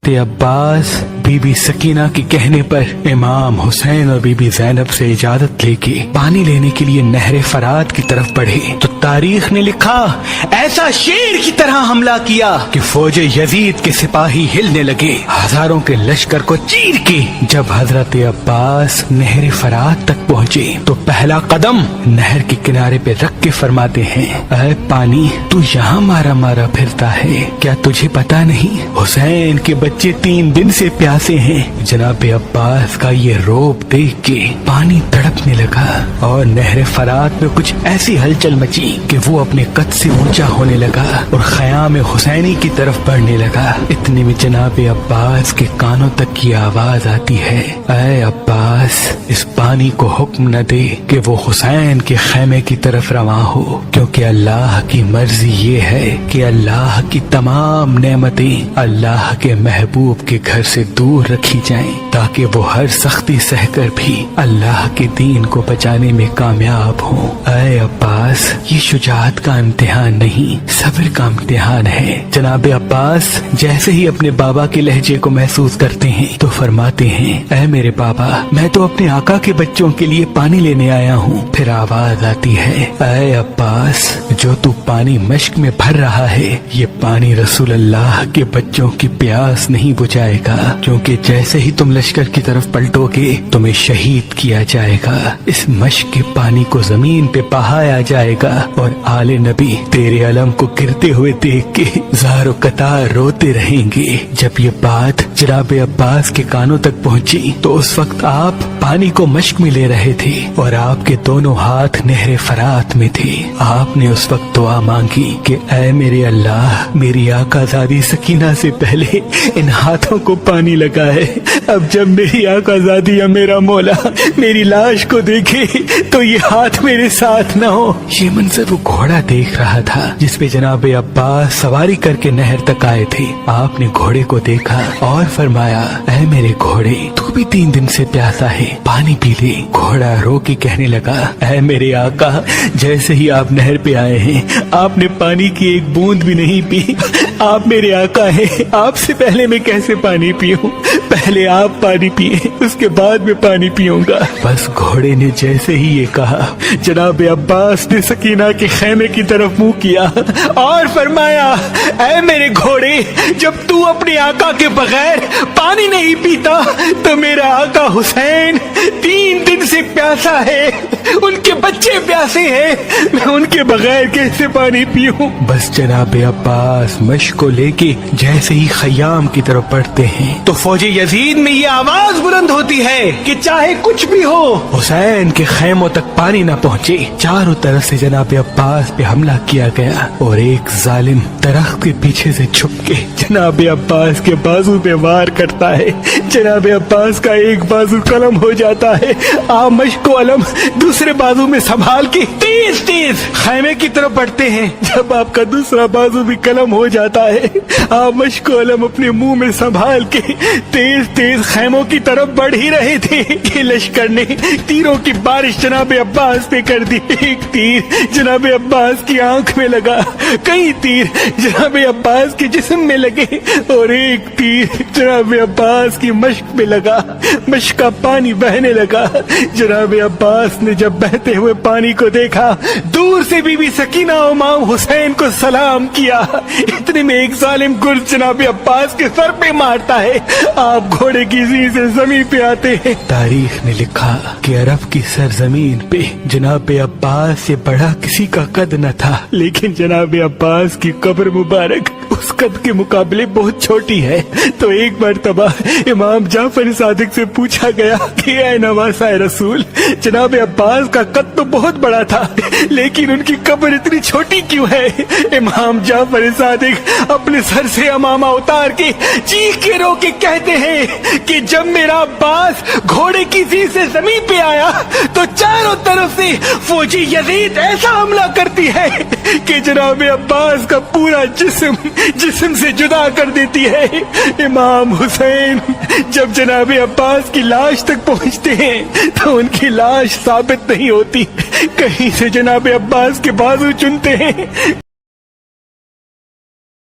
हजरत अब्बास बीबी सकीना के कहने पर इमाम हुसैन और बीबी ज़ैनब से इजाजत लेके पानी लेने के लिए नहर फरात की तरफ बढ़े तो तारीख ने लिखा, ऐसा शेर की तरह हमला किया कि फौज यजीद के सिपाही हिलने लगे, हजारों के लश्कर को चीर के। जब हजरत अब्बास नहर फरात तक पहुँचे तो पहला कदम नहर के किनारे पे रख के फरमाते हैं, ऐ पानी, तू यहाँ मारा मारा फिरता है, क्या तुझे पता नहीं हुसैन के बच्चे 3 दिन से प्यासे हैं। जनाब अब्बास का ये रोब देख के पानी तड़पने लगा और नहर फरात में कुछ ऐसी हलचल मची कि वो अपने कद से ऊंचा होने लगा और ख़याम हुसैनी की तरफ बढ़ने लगा। इतने में जनाब अब्बास के कानों तक की आवाज आती है, ऐ अब्बास, इस पानी को हुक्म न दे कि वो हुसैन के खैमे की तरफ रवा हो, क्योंकि अल्लाह की मर्जी ये है कि अल्लाह की तमाम नेमतें अल्लाह के महबूब के घर से दूर रखी जाएं, ताकि वो हर सख्ती सहकर भी अल्लाह के दीन को बचाने में कामयाब हो। ऐ अब्बास, ये शुजाअत का इम्तिहान नहीं, सब्र का इम्तिहान है। जनाब अब्बास जैसे ही अपने बाबा के लहजे को महसूस करते हैं तो फरमाते हैं, ऐ मेरे बाबा, मैं तो अपने आका के बच्चों के लिए पानी लेने आया हूँ। फिर आवाज आती है, ऐ अब्बास, जो तू पानी मश्क में भर रहा है, ये पानी रसूल अल्लाह के बच्चों की प्यास नहीं बुझाएगा, क्योंकि जैसे ही तुम लश्कर की तरफ पलटोगे तुम्हें शहीद किया जाएगा। इस मश्क के पानी को जमीन पे बहाया जाएगा और आले नबी तेरे अलम को गिरते हुए देख के ज़ारो कतार रोते रहेंगे। जब ये बात जनाब अब्बास के कानों तक पहुंची तो उस वक्त आप पानी को मश्क में ले रहे थे और आपके दोनों हाथ नहर फरात में थे। आपने उस वक्त दुआ मांगी कि ऐ मेरे अल्लाह, मेरी आकाज़ादी सकीना से पहले इन हाथों को पानी लगा है। अब जब मेरी आकाज़ादी या मेरा मौला मेरी लाश को देखे तो ये हाथ मेरे साथ न हो। ये मंजर वो घोड़ा देख रहा था जिसपे जनाब अब्बास सवारी करके नहर तक आए थे। आपने घोड़े को देखा और फरमाया, ऐ मेरे घोड़े, तू भी 3 दिन से प्यासा है, पानी पी ले। घोड़ा रो के कहने लगा, ऐ मेरे आका, जैसे ही आप नहर पे आए हैं आपने पानी की एक बूंद भी नहीं पी। आप मेरे आका हैं, आपसे पहले मैं कैसे पानी पीऊं? पहले आप पानी पिए, उसके बाद मैं पानी पीऊंगा। बस घोड़े ने जैसे ही ये कहा, जनाब अब्बास ने सकीना के खैमे की तरफ मुंह किया और फरमाया, ऐ मेरे घोड़े, जब तू अपने आका के बगैर पानी नहीं पीता तो मेरा आका हुसैन 3 दिन से प्यासा है, उनके बच्चे प्यासे हैं, मैं उनके बगैर कैसे पानी पीऊं? बस जनाब अब्बास मश्क को लेके जैसे ही खयाम की तरफ बढ़ते हैं तो फौज यजीद में ये आवाज बुलंद होती है कि चाहे कुछ भी हो, हुसैन के खैमों तक पानी न पहुँचे। चारों तरफ से जनाब अब्बास पे हमला किया गया और एक जालिम दरख्त के पीछे से छुप के जनाब अब्बास के बाजू पे वार करता है। जनाब अब्बास का एक बाजू कलम हो जाता है। आप मश्क को अलम दूसरे बाजू में संभाल के तेज तेज खैमे की तरफ बढ़ते हैं। जब आपका दूसरा बाजू भी कलम हो जाता है, आप मश्क को अलम अपने मुंह में संभाल के तेज तेज खैमों की तरफ बढ़ ही रहे थे कि लश्कर ने तीरों की बारिश जनाब अब्बास पे कर दी। एक तीर जनाब अब्बास की आंख में लगा, कई तीर जनाब अब्बास के जिस्म में लगे और एक तीर जनाब अब्बास की मश्क में लगा। मश्क का पानी बहने लगा। जनाब अब्बास ने जब बहते हुए पानी को देखा, दूर से बीबी सकीना और इमाम हुसैन को सलाम किया। इतने में एक जालिम गुर्द जनाब अब्बास के सर पे मारता है। आप घोड़े की ज़ीं से जमीन पे आते हैं। तारीख ने लिखा कि अरब की सरजमीन पे जनाब अब्बास से बड़ा किसी का कद न था, लेकिन जनाब अब्बास की कब्र मुबारक उस कद के मुकाबले बहुत छोटी है। तो एक मर्तबा इमाम जाफर सादिक से पूछा गया कि ऐ नवासा रसूल, जनाब अब्बास का कद तो बहुत बड़ा था, लेकिन उनकी कब्र इतनी छोटी क्यों है? इमाम जाफर सादिक अपने सर से अमामा उतार के चीख के रो के कहते हैं कि जब मेरा अब्बास घोड़े की ज़ीं से जमीन पे आया तो चारों तरफ से फौजी यजीद ऐसा हमला करती है कि जनाब अब्बास का पूरा जिस्म से जुदा कर देती है। इमाम हुसैन जब जनाब अब्बास की लाश तक पहुंचते हैं तो उनकी लाश साबित नहीं होती, कहीं से जनाब अब्बास के बाजू चुनते हैं।